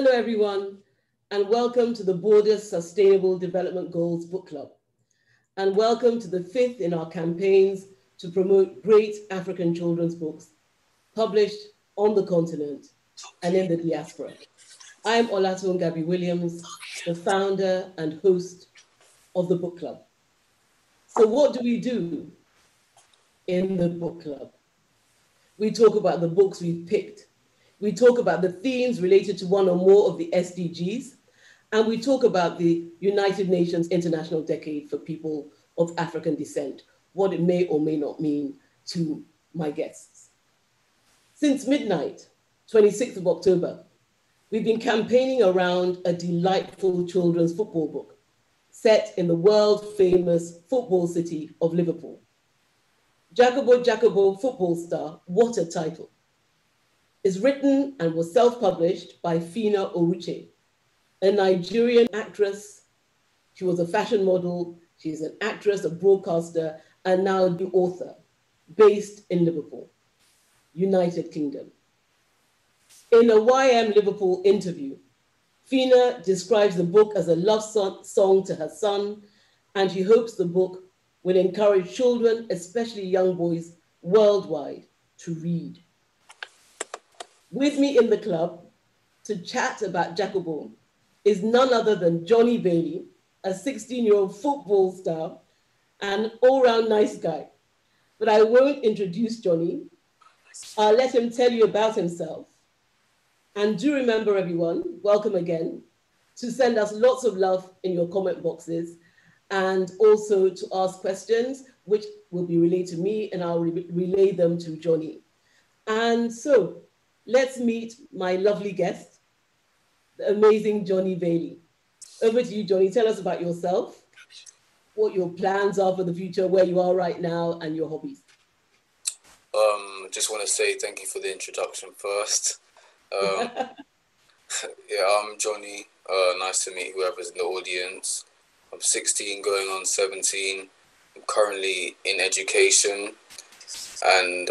Hello, everyone, and welcome to the Borders Sustainable Development Goals Book Club. And welcome to the fifth in our campaigns to promote great African children's books published on the continent and in the diaspora. I'm Olatunde Gabi-Williams, the founder and host of the book club. So what do we do in the book club? We talk about the books we've picked. We talk about the themes related to one or more of the SDGs, and we talk about the United Nations International Decade for People of African Descent, what it may or may not mean to my guests. Since midnight, 26th of October, we've been campaigning around a delightful children's football book set in the world-famous football city of Liverpool. Jacopo Jacopo, football star, what a title. Is written and was self-published by Phina Oruche, a Nigerian actress. She was a fashion model. She's an actress, a broadcaster, and now the author, based in Liverpool, United Kingdom. In a YM Liverpool interview, Phina describes the book as a love song to her son, and she hopes the book will encourage children, especially young boys worldwide, to read. With me in the club to chat about Jacopo is none other than Jonny Bailey, a 16-year-old football star and an all-round nice guy. But I won't introduce Jonny. I'll let him tell you about himself. And do remember, everyone, welcome again, to send us lots of love in your comment boxes and also to ask questions, which will be relayed to me, and I'll relay them to Jonny. And so, let's meet my lovely guest, the amazing Jonny Bailey. Over to you, Jonny. Tell us about yourself, what your plans are for the future, where you are right now, and your hobbies. Just want to say thank you for the introduction first. Yeah, I'm Jonny. Nice to meet whoever's in the audience. I'm 16, going on 17. I'm currently in education, and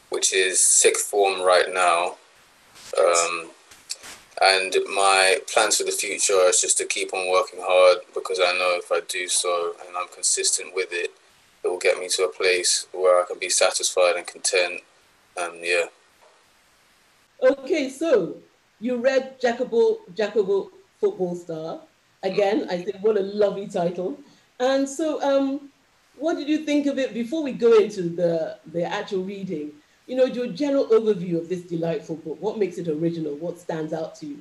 which is sixth form right now. And my plans for the future is just to keep on working hard, because I know if I do so and I'm consistent with it, it will get me to a place where I can be satisfied and content. And yeah. Okay, so you read Jacopo Football Star. Again, I think what a lovely title. And so what did you think of it before we go into the actual reading? You know, your general overview of this delightful book. What makes it original? What stands out to you?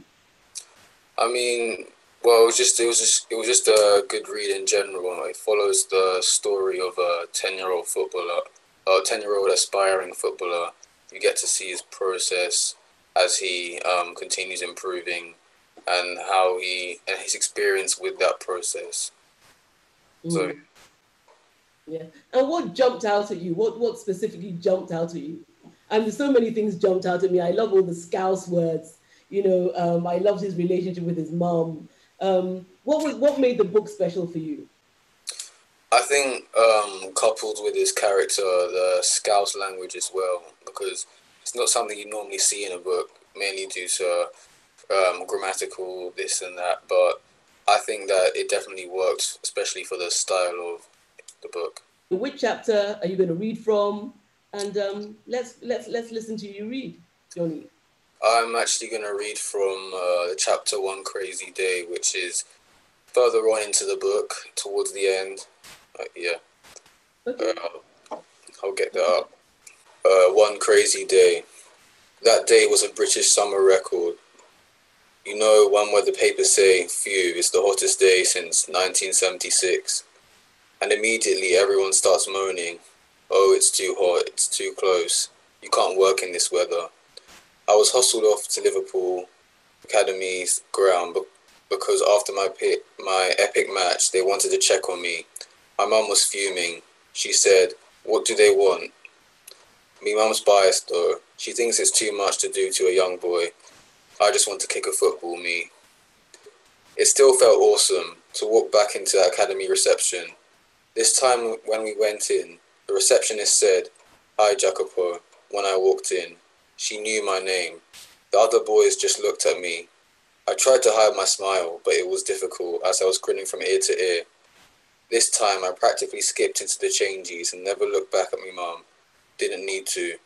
I mean, well, it was just a good read in general. It follows the story of a 10-year-old footballer, a 10-year-old aspiring footballer. You get to see his process as he continues improving, and how his experience with that process. So. Yeah. And what jumped out at you? What specifically jumped out at you? And so many things jumped out at me. I love all the Scouse words. You know, I loved his relationship with his mom. What made the book special for you? I think coupled with his character, the Scouse language as well, because it's not something you normally see in a book, mainly due to grammatical this and that. But I think that it definitely worked, especially for the style of the book. Which chapter are you going to read from? And let's listen to you read, Jonny. I'm actually going to read from chapter 1, Crazy Day, which is further on into the book, towards the end. Yeah. Okay. I'll get that up. 1 Crazy Day. That day was a British summer record. You know, one where the papers say, phew, it's the hottest day since 1976. And immediately everyone starts moaning, oh, it's too hot, it's too close, you can't work in this weather. I was hustled off to Liverpool Academy's ground because after my epic match, they wanted to check on me. My mum was fuming. She said, what do they want? Me mum's biased though. She thinks it's too much to do to a young boy. I just want to kick a football, me. It still felt awesome to walk back into the academy reception. This time when we went in, the receptionist said, hi Jacopo, when I walked in. She knew my name. The other boys just looked at me. I tried to hide my smile, but it was difficult as I was grinning from ear to ear. This time I practically skipped into the changies and never looked back at me mum. Didn't need to.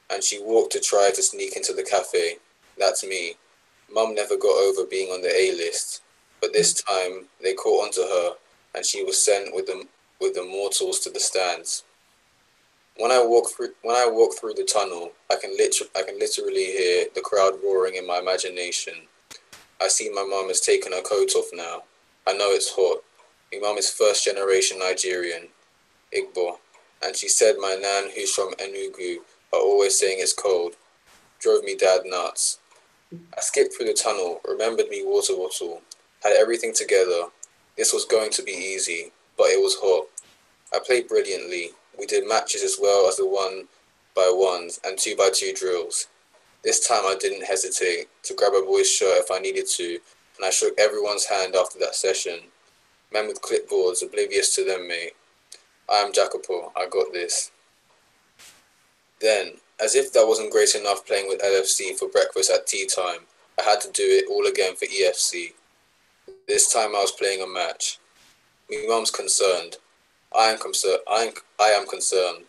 And she walked to try to sneak into the cafe. That's me. Mum never got over being on the A-list, but this time they caught onto her and she was sent with the mortals to the stands. When I walk through the tunnel, I can literally hear the crowd roaring in my imagination. I see my mum has taken her coat off now. I know it's hot. My mum is first generation Nigerian, Igbo, and she said my nan who's from Enugu are always saying it's cold. Drove me dad nuts. I skipped through the tunnel, remembered me water bottle, had everything together. This was going to be easy, but it was hot. I played brilliantly. We did matches as well as the 1x1s and 2x2 drills. This time I didn't hesitate to grab a boy's shirt if I needed to, and I shook everyone's hand after that session. Men with clipboards, oblivious to them, mate. I am Jacopo, I got this. Then, as if that wasn't great enough playing with LFC for breakfast at tea time, I had to do it all again for EFC. This time I was playing a match. My mum's concerned. I am concerned,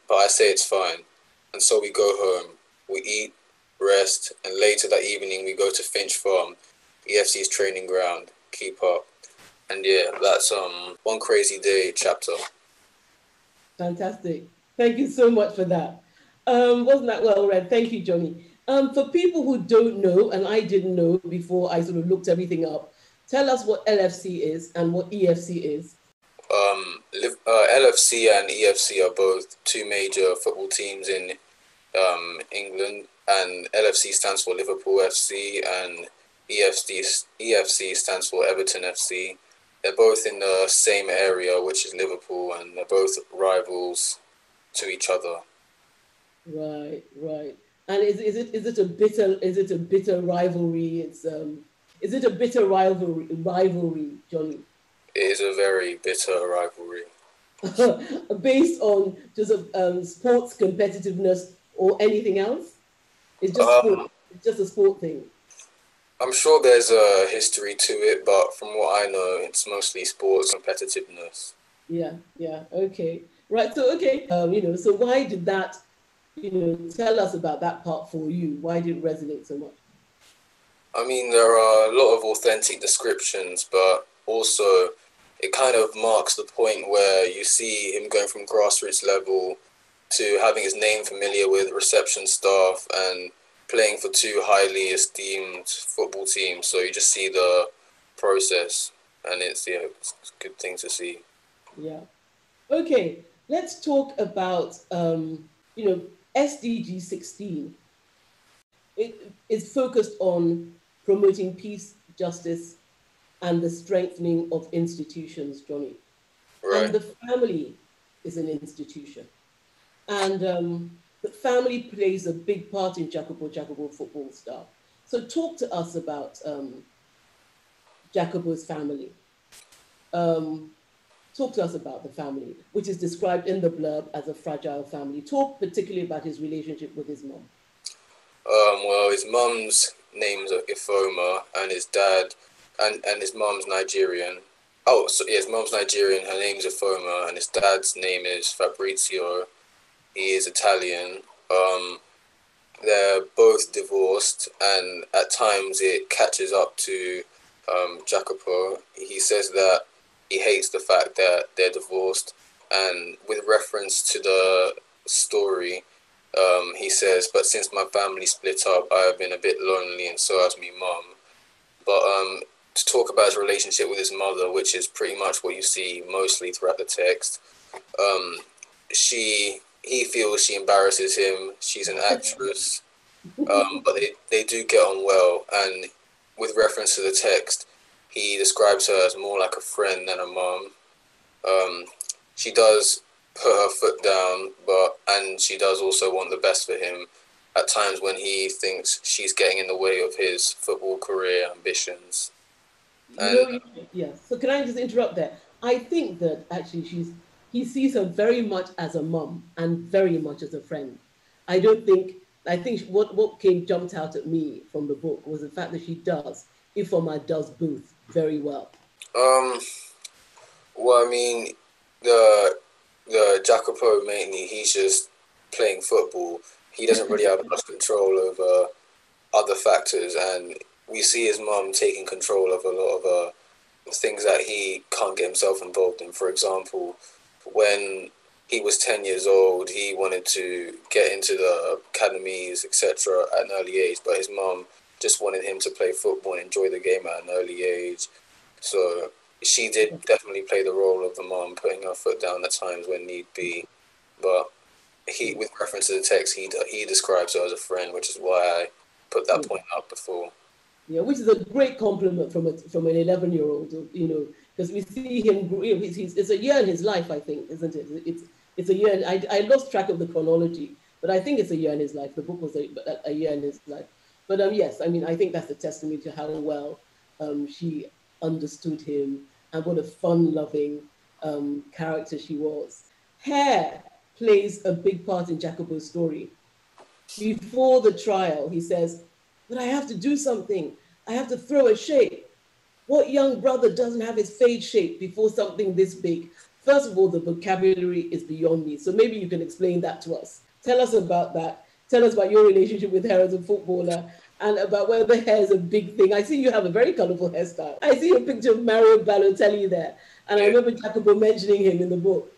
but I say it's fine. And so we go home. We eat, rest, and later that evening we go to Finch Farm, EFC's training ground. Keep up. And yeah, that's One Crazy Day chapter. Fantastic. Thank you so much for that. Wasn't that well read? Thank you, Jonny. For people who don't know, and I didn't know before I sort of looked everything up, tell us what LFC is and what EFC is. LFC and EFC are both two major football teams in England, and LFC stands for Liverpool FC and EFC stands for Everton FC. They're both in the same area, which is Liverpool, and they're both rivals to each other. Right. And is it a bitter rivalry? Is it a bitter rivalry, Jonny? It is a very bitter rivalry. Based on just sports competitiveness or anything else? It's just sport. It's just a sport thing. I'm sure there's a history to it, but from what I know, it's mostly sports competitiveness. Yeah, okay. Right, so so why did that, tell us about that part for you? Why did it resonate so much? I mean, there are a lot of authentic descriptions, but also it kind of marks the point where you see him going from grassroots level to having his name familiar with reception staff and playing for two highly esteemed football teams. So you just see the process, and it's a good thing to see. Yeah. Okay, let's talk about SDG 16. It is focused on promoting peace, justice, and the strengthening of institutions, Jonny. Right. And the family is an institution. And the family plays a big part in Jacopo Jacopo football style. So talk to us about Jacopo's family. Talk to us about the family, which is described in the blurb as a fragile family. Talk particularly about his relationship with his mom. Well, his mum's name's Ifoma, and his dad, and his mum's Nigerian. Oh, so yeah, his mum's Nigerian, her name's Ifoma, and his dad's name is Fabrizio. He is Italian. They're both divorced, and at times it catches up to Jacopo. He says that he hates the fact that they're divorced, and with reference to the story, he says, but since my family split up, I have been a bit lonely, and so has me mum. But to talk about his relationship with his mother, which is pretty much what you see mostly throughout the text, he feels she embarrasses him. She's an actress, but they do get on well. And with reference to the text, he describes her as more like a friend than a mom. She does put her foot down, and she does also want the best for him at times when he thinks she's getting in the way of his football career ambitions. So can I just interrupt there? I think that actually he sees her very much as a mom and very much as a friend. I don't think I think what jumped out at me from the book was the fact that she does, Ifeoma does both very well. Well, I mean, the Jacopo mainly, he's just playing football. He doesn't really have much control over other factors, and we see his mum taking control of a lot of things that he can't get himself involved in. For example, when he was 10 years old, he wanted to get into the academies, etc., at an early age, but his mum just wanted him to play football and enjoy the game at an early age. So she did definitely play the role of the mom, putting her foot down at times when need be. But he, with reference to the text, he describes her as a friend, which is why I put that point out before. Yeah, which is a great compliment from an 11-year-old, you know, because we see him. It's a year in his life, I think, isn't it? It's a year. I lost track of the chronology, but I think it's a year in his life. The book was a year in his life. But yes, I mean, I think that's a testimony to how well she understood him and what a fun-loving character she was. Hair plays a big part in Jacopo's story. Before the trial, he says, "But I have to do something. I have to throw a shape. What young brother doesn't have his fade shape before something this big?" First of all, the vocabulary is beyond me. So maybe you can explain that to us. Tell us about that. Tell us about your relationship with hair as a footballer and about whether hair is a big thing. I see you have a very colorful hairstyle. I see a picture of Mario Balotelli there. And I remember Jacopo mentioning him in the book.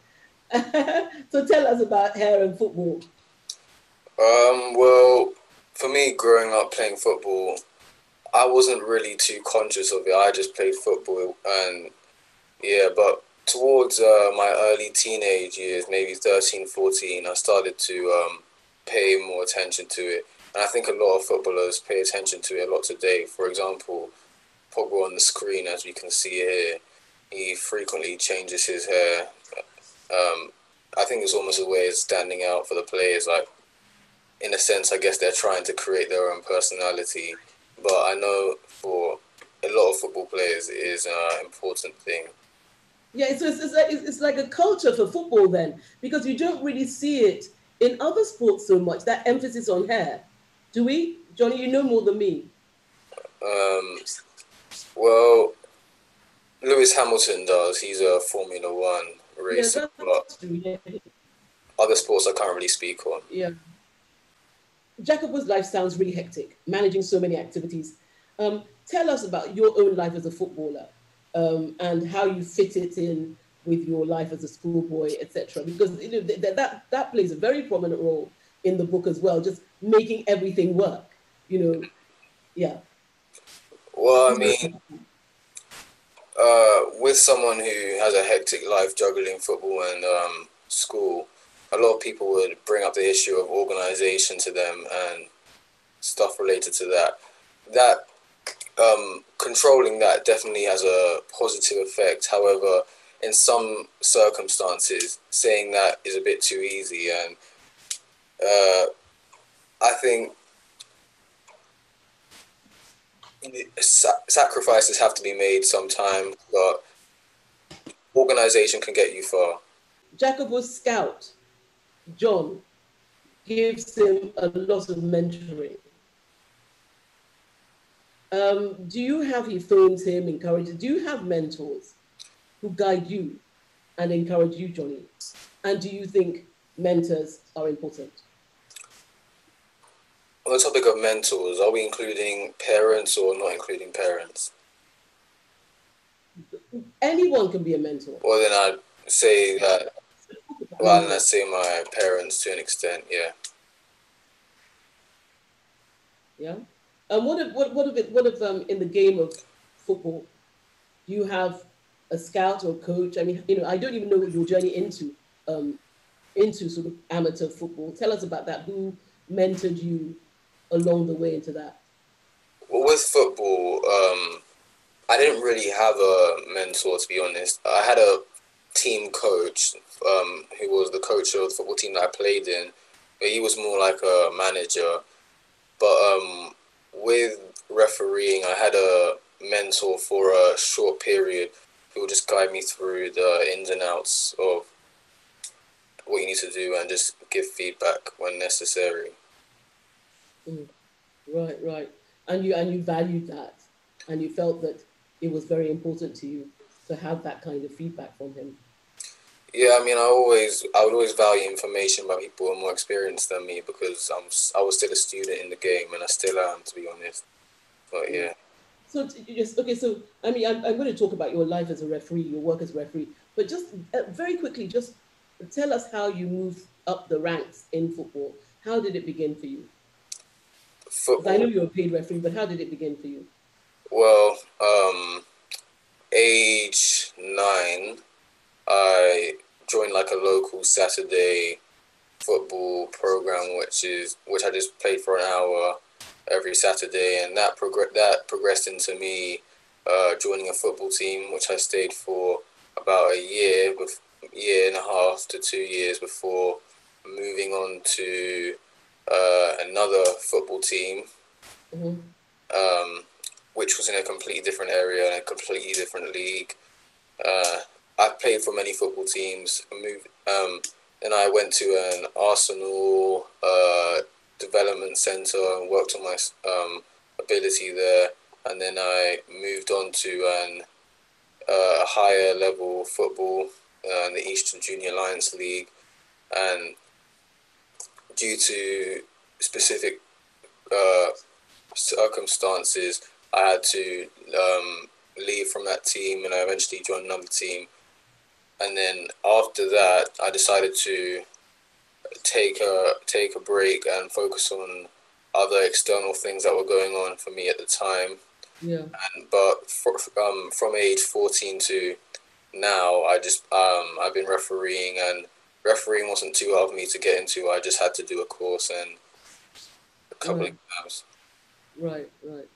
So tell us about hair and football. Well, for me, growing up playing football, I wasn't really too conscious of it. I just played football, and but towards my early teenage years, maybe 13, 14, I started to pay more attention to it. And I think a lot of footballers pay attention to it a lot today. For example, Pogba on the screen, as we can see here, he frequently changes his hair. I think it's almost a way of standing out for the players. Like, in a sense, I guess they're trying to create their own personality. But I know for a lot of football players, it is an important thing. Yeah, it's like a culture for football then, because you don't really see it in other sports so much, that emphasis on hair. Do we? Jonny, you know more than me. Well, Lewis Hamilton does. He's a Formula One racer, but other sports I can't really speak on. Yeah. Jacopo's life sounds really hectic, managing so many activities. Tell us about your own life as a footballer and how you fit it in with your life as a schoolboy, etc. Because you know, that plays a very prominent role in the book as well, just making everything work. You know, yeah. Well, I mean, with someone who has a hectic life juggling football and school, a lot of people would bring up the issue of organization to them and stuff related to that. That controlling that definitely has a positive effect. However, in some circumstances, saying that is a bit too easy, and I think sacrifices have to be made sometimes, but organization can get you far. Jacopo's scout, John, gives him a lot of mentoring. He phones him, encourages, do you have mentors who guide you and encourage you, Jonny? And do you think mentors are important? On the topic of mentors, are we including parents or not including parents? Anyone can be a mentor. Well, then I'd say that, well, then I'd say my parents to an extent, yeah. Yeah. And what if in the game of football, you have a scout or coach? I mean, you know, I don't even know your journey into sort of amateur football. Tell us about that. Who mentored you along the way into that? Well, with football, I didn't really have a mentor, to be honest. I had a team coach who was the coach of the football team that I played in, but he was more like a manager. But with refereeing, I had a mentor for a short period who would just guide me through the ins and outs of what you need to do and just give feedback when necessary. Mm. Right, right. And you valued that, and you felt that it was very important to you to have that kind of feedback from him. Yeah, I mean, I would always value information by people who are more experienced than me because I was still a student in the game, and I still am, to be honest. But Mm. yeah. So just okay. So I mean, I'm going to talk about your life as a referee, your work as a referee, but just very quickly, just tell us how you moved up the ranks in football. How did it begin for you? Because I know Football. you're a paid referee, but how did it begin for you? Well, age 9, I joined like a local Saturday football program, which I just played for an hour every Saturday, and that progressed into me joining a football team, which I stayed for about year and a half to 2 years before moving on to another football team, Mm-hmm. um, which was in a completely different area and a completely different league. Uh, I've played for many football teams. Then I went to an Arsenal development centre and worked on my ability there. And then I moved on to an higher level football, in the Eastern Junior Alliance League. And due to specific uh, circumstances, I had to leave from that team, and I eventually joined another team. And then after that, I decided to take a break and focus on other external things that were going on for me at the time. Yeah. From age 14 to now, I've been refereeing, and refereeing wasn't too hard for me to get into. I just had to do a course and a couple of Right. exams. Right. Right.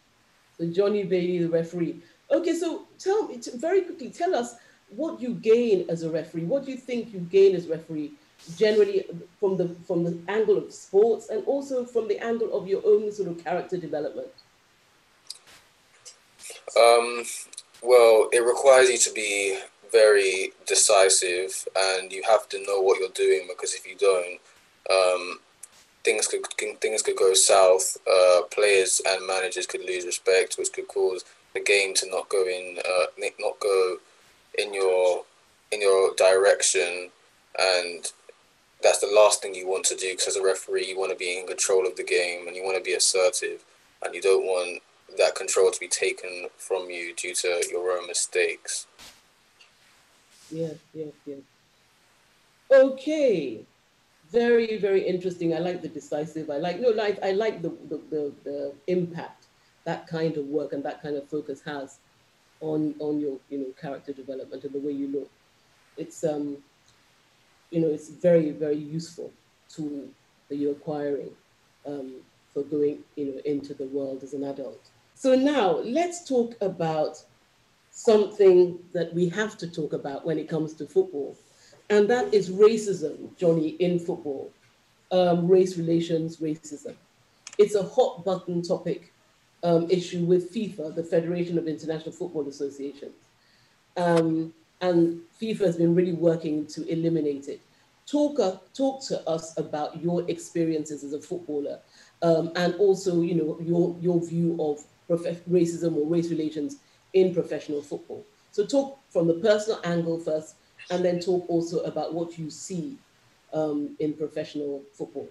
So Johnny Bailey, the referee. Okay, so tell me very quickly. Tell us what you gain as a referee. What do you think you gain as referee, generally from the angle of sports and also from the angle of your own sort of character development? Um, well, it requires you to be very decisive, and you have to know what you're doing, because if you don't, um, things could go south. Players and managers could lose respect, which could cause the game to not go in your direction, and that's the last thing you want to do. Because as a referee, you want to be in control of the game, and you want to be assertive, and you don't want that control to be taken from you due to your own mistakes. Yes, yes, yes. Okay. Very, very interesting. I like the decisive. I like the impact that kind of work and that kind of focus has on your character development and the way you look. It's it's very, very useful tool that you're acquiring um, for going into the world as an adult. So now let's talk about something that we have to talk about when it comes to football, and that is racism, Johnny, in football. Race relations, racism. It's a hot button topic issue with FIFA, the Federation of International Football Associations. And FIFA has been really working to eliminate it. Talk to us about your experiences as a footballer, and also, your view of racism or race relations in professional football. So talk from the personal angle first, and then talk also about what you see in professional football.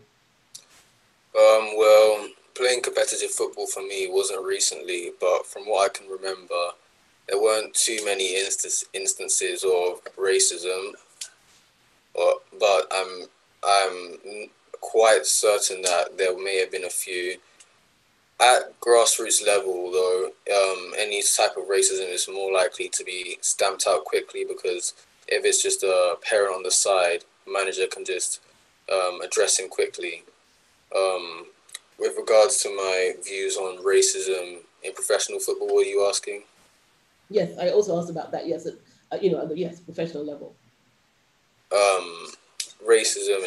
Well, playing competitive football for me wasn't recently, but from what I can remember, there weren't too many instances of racism. But I'm quite certain that there may have been a few. At grassroots level, though, any type of racism is more likely to be stamped out quickly, because if it's just a parent on the side, the manager can just address him quickly. Um, with regards to my views on racism in professional football, what are you asking? Yes, I also asked about that. Yes, at the yes professional level. Um, Racism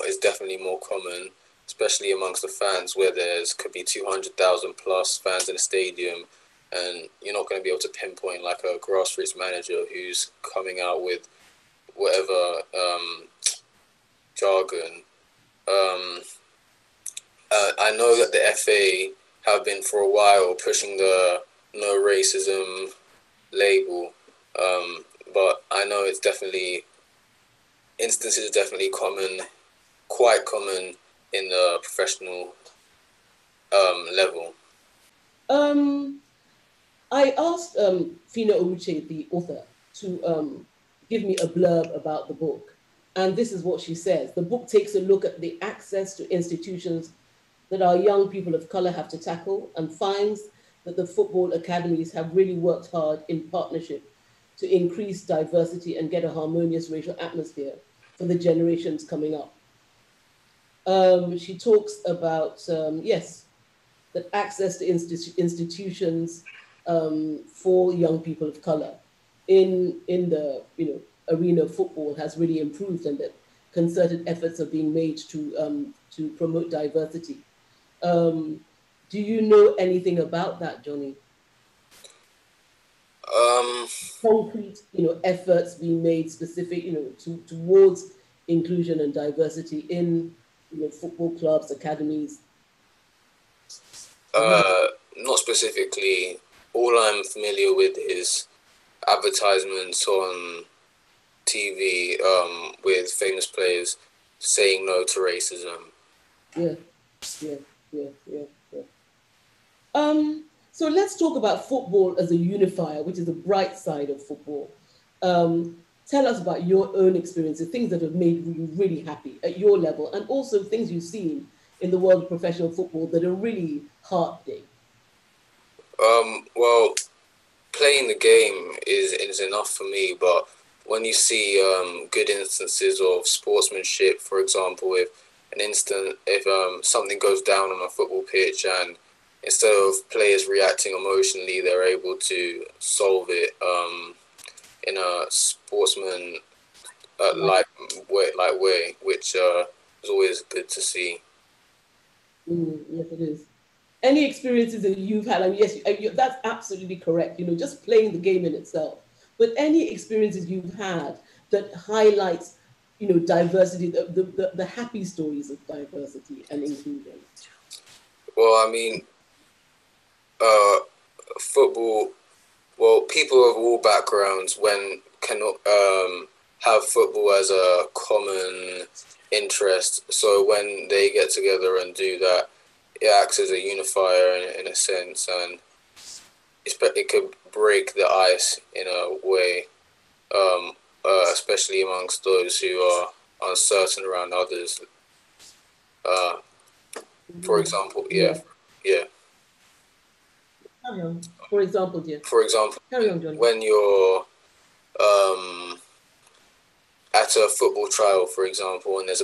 is definitely more common, especially amongst the fans, where there's could be 200,000 plus fans in a stadium, and you're not going to be able to pinpoint like a grassroots manager who's coming out with whatever jargon. I I know that the FA have been for a while pushing the no racism label, but I know it's definitely, instances are definitely common, quite common in the professional level. I asked Phina Oruche, the author, to give me a blurb about the book. And this is what she says. The book takes a look at the access to institutions that our young people of color have to tackle, and finds that the football academies have really worked hard in partnership to increase diversity and get a harmonious racial atmosphere for the generations coming up. She talks about, yes, that access to institutions for young people of color in the arena of football has really improved, and that concerted efforts are being made to promote diversity. Do you know anything about that, Jonny? Concrete, efforts being made specific, towards inclusion and diversity in, football clubs, academies. Not specifically. All I'm familiar with is advertisements on TV with famous players saying no to racism. Yeah. So let's talk about football as a unifier, which is the bright side of football. Tell us about your own experiences, things that have made you really happy at your level, and also things you've seen in the world of professional football that are really heartening. Well, playing the game is enough for me, but when you see good instances of sportsmanship, for example, if something goes down on a football pitch and instead of players reacting emotionally, they're able to solve it in a sportsman like way, which is always good to see. Yes, it is. Any experiences that you've had? I mean, yes, that's absolutely correct. Just playing the game in itself. But any experiences you've had that highlights, diversity, the happy stories of diversity and inclusion. Well, I mean, football. Well, people of all backgrounds can have football as a common interest. So when they get together and do that, it acts as a unifier in a sense, and it could break the ice in a way, especially amongst those who are uncertain around others. For example, yeah. Carry on. For example, dear. For example, carry on, Jonny. When you're at a football trial, for example, and there's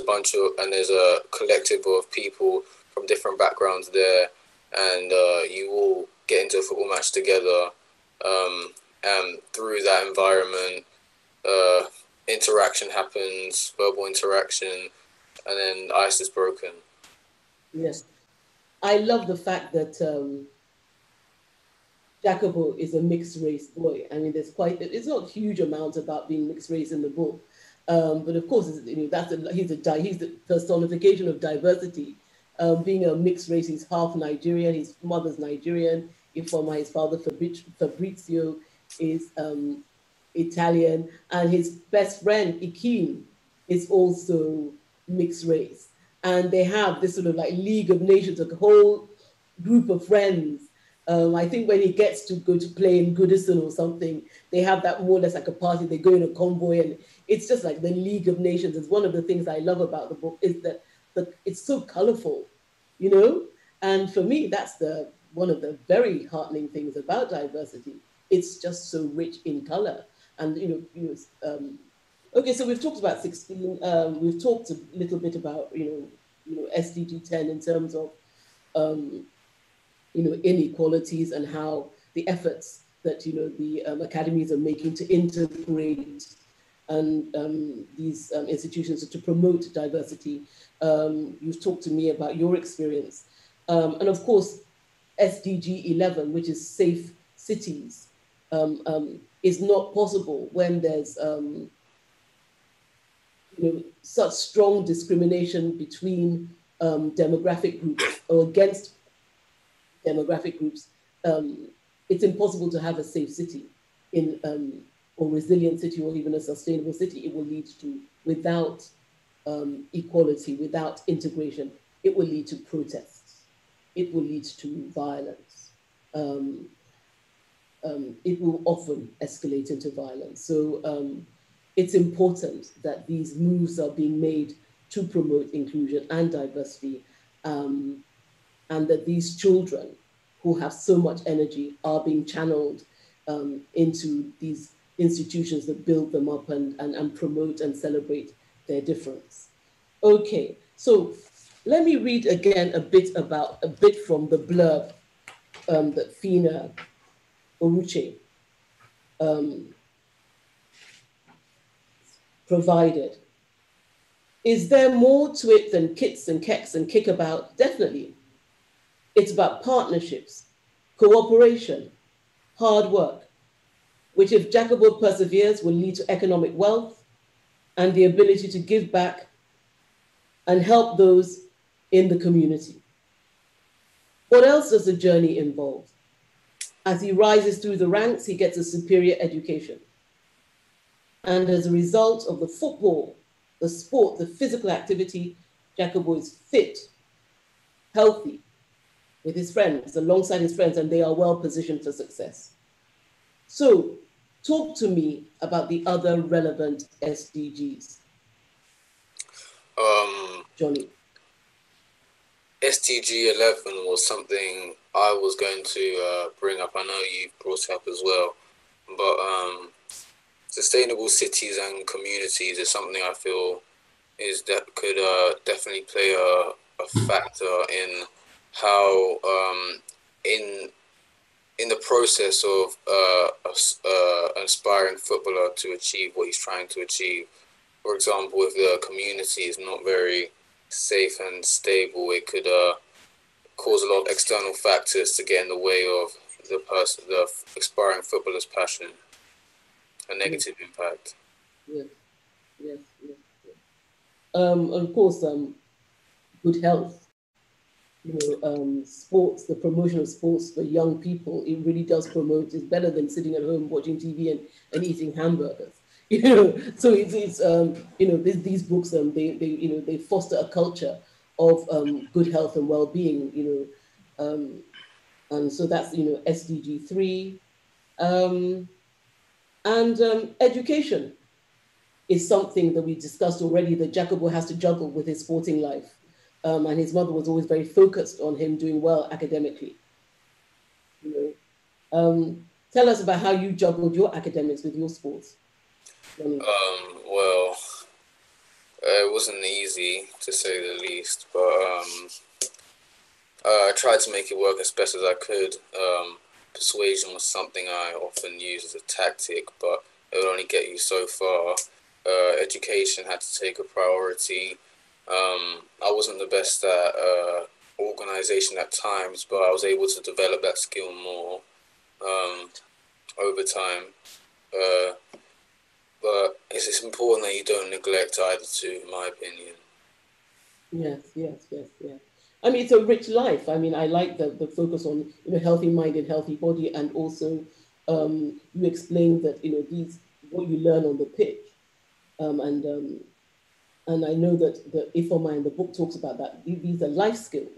a collective of people from different backgrounds there, and you all get into a football match together, and through that environment, interaction happens, verbal interaction, and then the ice is broken. Yes, I love the fact that Jacopo is a mixed race boy. I mean, it's not huge amounts about being mixed race in the book, but of course, he's the personification of diversity. Being a mixed race, he's half Nigerian. His mother's Nigerian. His father Fabrizio is Italian, and his best friend Ikim is also mixed race. And they have this sort of like League of Nations, a whole group of friends. I think when he gets to go to play in Goodison or something, they have that more or less like a party. They go in a convoy, and it's just like the League of Nations. It's one of the things I love about the book, is that it's so colorful, And for me, that's one of the very heartening things about diversity. It's just so rich in color, and okay. So we've talked about 16. We've talked a little bit about SDG 10 in terms of inequalities and how the efforts that the academies are making to integrate and these institutions to promote diversity. You've talked to me about your experience, and of course, SDG 11, which is safe cities, is not possible when there's such strong discrimination between demographic groups or against demographic groups, it's impossible to have a safe city in or resilient city or even a sustainable city. It will lead to, without equality, without integration, it will lead to protests. It will lead to violence. It will often escalate into violence. So it's important that these moves are being made to promote inclusion and diversity, and that these children who have so much energy are being channeled into these institutions that build them up and promote and celebrate their difference. Okay, so let me read again a bit from the blurb that Phina Oruche provided. Is there more to it than kits and keks and kickabout? Definitely. It's about partnerships, cooperation, hard work, which if Jacopo perseveres will lead to economic wealth and the ability to give back and help those in the community. What else does the journey involve? As he rises through the ranks, he gets a superior education. And as a result of the football, the sport, the physical activity, Jacopo is fit, healthy, with his friends, alongside his friends, and they are well positioned for success. So talk to me about the other relevant SDGs. Jonny. SDG 11 was something I was going to bring up. I know you brought it up as well, but sustainable cities and communities is something I feel is that could definitely play a factor in how in the process of an aspiring footballer to achieve what he's trying to achieve. For example, if the community is not very safe and stable, it could cause a lot of external factors to get in the way of the aspiring footballer's passion, a negative impact. Yes. Of course, good health. Sports, the promotion of sports for young people, it really does promote. It's better than sitting at home watching TV and eating hamburgers. So it's these books they foster a culture of good health and well-being. And so that's SDG 3, and education is something that we discussed already that Jacopo has to juggle with his sporting life. And his mother was always very focused on him doing well academically. Tell us about how you juggled your academics with your sports. Well, it wasn't easy, to say the least, but I tried to make it work as best as I could. Persuasion was something I often used as a tactic, but it would only get you so far. Education had to take a priority. I wasn't the best at organization at times, but I was able to develop that skill more over time. But it's important that you don't neglect either two, in my opinion. Yes. I mean, it's a rich life. I mean, I like the focus on healthy mind and healthy body, and also you explained that these what you learn on the pitch, and I know that the Ifoma in the book talks about that. These are life skills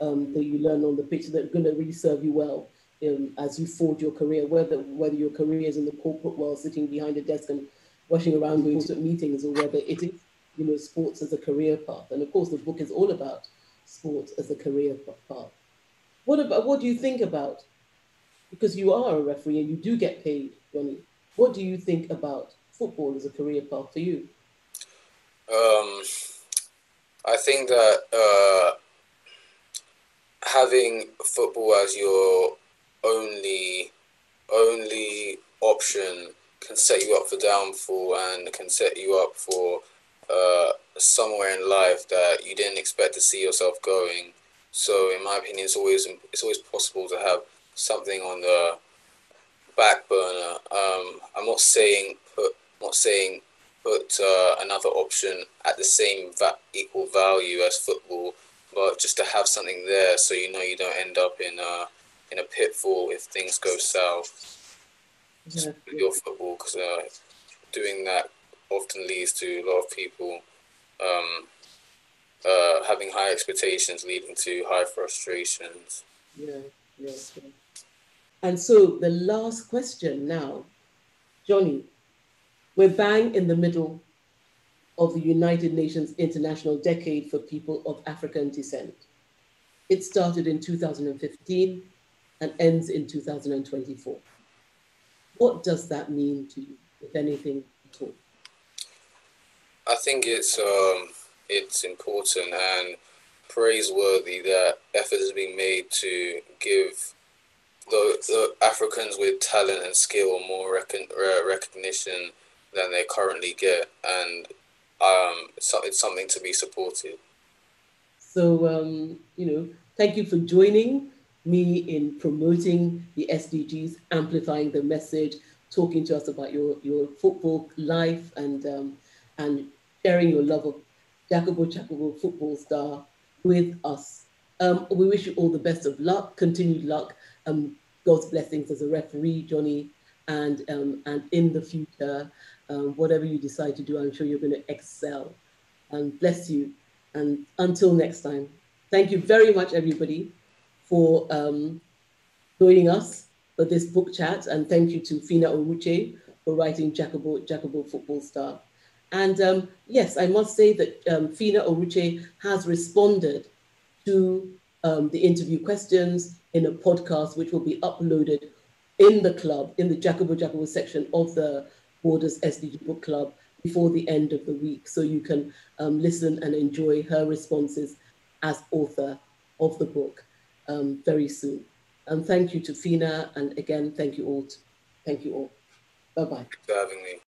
that you learn on the pitch that are going to really serve you well as you forge your career, whether your career is in the corporate world, sitting behind a desk and rushing around going to meetings, or whether it is sports as a career path. And of course, the book is all about sports as a career path. What do you think about, because you are a referee and you do get paid, Jonny, what do you think about football as a career path for you? I think that having football as your only option can set you up for downfall and can set you up for somewhere in life that you didn't expect to see yourself going. So, in my opinion, it's always possible to have something on the back burner. I'm not saying put another option at the same equal value as football, just to have something there, so you know you don't end up in a pitfall if things go south with your football, because doing that often leads to a lot of people having high expectations, leading to high frustrations. Yeah. And so the last question now, Jonny, we're bang in the middle of the United Nations International Decade for People of African Descent. It started in 2015 and ends in 2024. What does that mean to you, if anything at all? I think it's important and praiseworthy that effort is being made to give the Africans with talent and skill more recognition than they currently get, and it's something to be supported. So, thank you for joining me in promoting the SDGs, amplifying the message, talking to us about your football life, and sharing your love of Jacopo Jacopo football star with us. We wish you all the best of luck, continued luck, God's blessings as a referee, Jonny, and in the future, whatever you decide to do, I'm sure you're going to excel. And bless you. And until next time, thank you very much, everybody, for joining us for this book chat. And thank you to Phina Oruche for writing Jacopo Jacopo Football Star. And yes, I must say that Phina Oruche has responded to the interview questions in a podcast, which will be uploaded in the club, in the Jacopo Jacopo section of the Borders SDG Book Club before the end of the week. So you can listen and enjoy her responses as author of the book very soon. And thank you to Phina. And again, thank you all. Thank you all. Bye-bye. Thanks for having me.